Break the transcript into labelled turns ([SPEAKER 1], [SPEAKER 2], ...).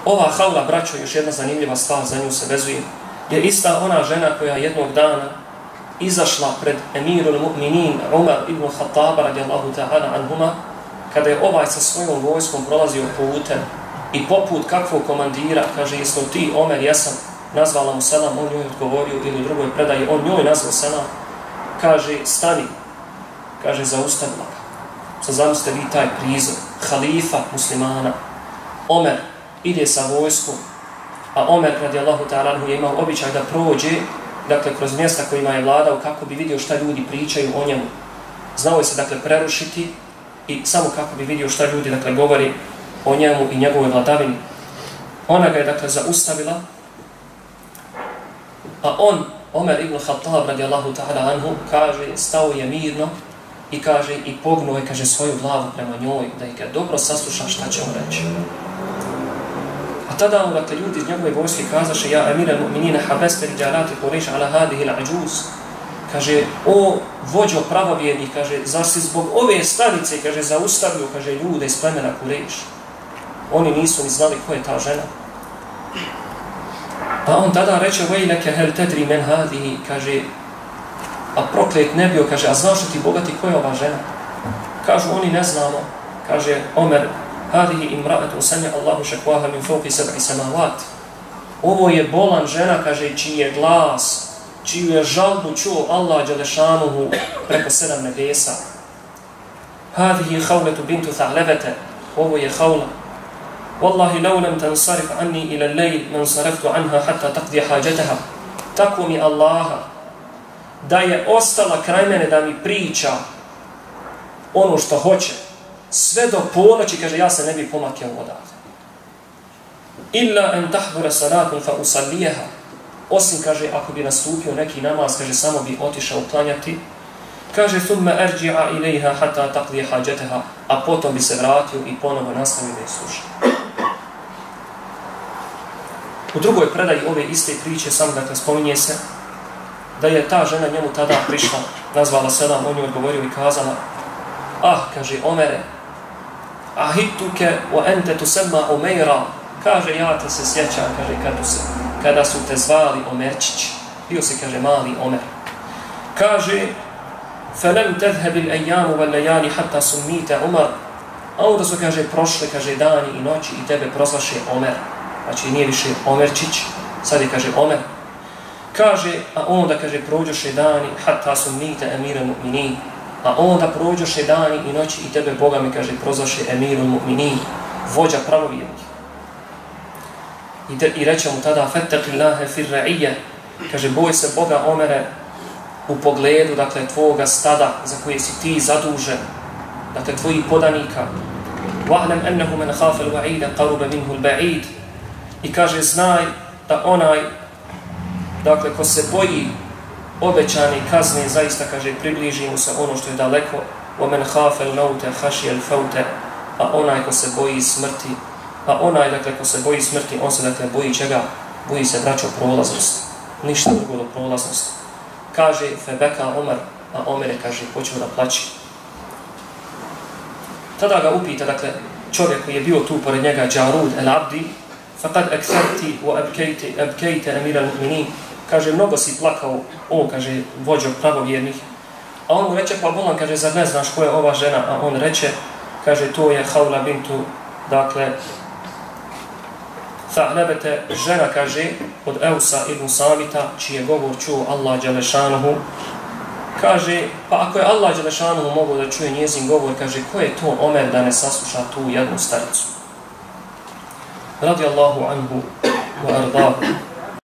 [SPEAKER 1] Ova Havla, braćo, još jedna zanimljiva stvar, za nju se vezuje, je ista ona žena koja jednog dana izašla pred Emirul Mu'minin Umar ibn Khattaba radijallahu ta'ala anhuma, kada je ovaj sa svojom vojskom prolazio putem i poput kakvog komandira, kaže, jesno ti, Omer, jesam, nazvala mu selam, on njoj odgovorio, ili u drugoj predaji, on njoj nazvao selam, kaže, stani, kaže, zaustavila ga. Sad zamislite vi taj prizor, halifa muslimana, Omer ide sa vojskom, a Omer radijallahu ta'ala anhu je imao običaj da prođe, dakle, kroz mjesta kojima je vladao, kako bi vidio šta ljudi pričaju o njemu. Znao je se, dakle, prerušiti i samo kako bi vidio šta ljudi, dakle, govori o njemu i njegovoj vladavini. Ona ga je, dakle, zaustavila, a on, Omer ibn Khattab radijallahu ta'ala anhu, kaže, stao je mirno i kaže, i pognuo je, kaže, svoju glavu prema njoj, da ih ga dobro sasluša šta će on reći. A tada, dakle, ljudi iz njegove vojske kazaše, ja emir al-mu'minina habeste riđalati Quraysh ala hadihi al-ajuz, kaže, o vođo pravovjernih, kaže, zar si zbog ove starice, kaže, zaustavio, kaže, ljude iz plemena Quraysh. Oni nisu ni znali ko je ta žena. Pa on tada reče, vejleke hel tedri men hadihi, kaže, a proklet ne bio, kaže, a znaš li ti bogati ko je ova žena? Kažu, oni ne znamo, kaže Omer, hadihi imra'atu sami Allahu šakvaha min fawqi sab'i samawat. Ovo je bolan žena, kaže, čiji je glas, čiju je žalbu čuo Allah dželešanuhu preko 7 nebesa. Hadihi Khawlatu bintu Tha'labata. Ovo je Khawla. Wallahi law lam tansarif anni ila al-layl man saraftu anha hatta taqdi hajataha. Tako mi Allaha da je ostala kraj mene da mi priča ono što hoće, sve do ponoći, kaže, ja se ne bi pomakao odavde. Illa an tahdura salatun fa usalliha. Osim, kaže, ako bi nastupio neki namaz, kaže, samo bi otišao klanjati. Kaže, thumma arji'a ilayha hatta taqdi hajataha, a potom bi se vratio i ponovo nastavio da je sluša. U drugoj predaji ove iste priče, samo dakle spominje se da je ta žena njemu tada prišla, nazvala selam, on ju odgovorio i kazala, ah, kaže, Omere, ahituke wa ente tusemma Umeira, kaže, ja te se sjećam, kaže, kada su te zvali Omerčić, bio si, kaže, mali Omer. Kaže, felem tedhebi l'ejamu wal lejani hatta summite Umar, a onda su, kaže, prošle, kaže, dani i noći i tebe prozvaše Omer. Znači, nije više Omerčić, sad je, kaže, Omer. Kaže, a onda, kaže, prođoše dani, hatta summite Emirul Mu'minin, a onda prođoše dani i noći i tebe, Boga mi, kaže, prozvaše Emirul Mu'minin, vođa pravovjernih. I reče mu tada, fettaqillaha fir ra'iyya, kaže, boj se Boga, Omere, u pogledu, dakle, tvoga stada za koje si ti zadužen, dakle, tvojih podanika. Wa'lam annahu man khafa al-wa'ida qaruba minhu al-ba'id. I kaže, znaj da onaj, dakle, ko se boji obećane kazne, zaista, kaže, približi mu se ono što je daleko. Wa man khafa al-mauta khashiya al-fawta. A onaj ko se boji smrti, a onaj, dakle, ko se boji smrti, on se, dakle, boji čega? Boji se, braćo, prolaznosti. Ništa drugo do prolaznosti. Kaže, febeka Omer, a Omer je, kaže, počeo da plaći. Tada ga upita, dakle, čovjek koji je bio tu pored njega, Džarud el-Abdi, faqad aktharti wa abkejte Emir al-Mu'minin. Kaže, mnogo si plakao, o, kaže, vođo pravovjernih. A on mu reče, pa bolan, kaže, zar ne znaš ko je ova žena? A on reče, kaže, to je Khawla bintu, dakle, Tha'labata, žena, kaže, od Eusa ibn Samita, čiji je govor čuo Allah dželešanuhu. Kaže, pa ako je Allah dželešanuhu mogao da čuje njezin govor, kaže, ko je to Omer da ne sasluša tu jednu staricu? Radijallahu anhu wa ardahu.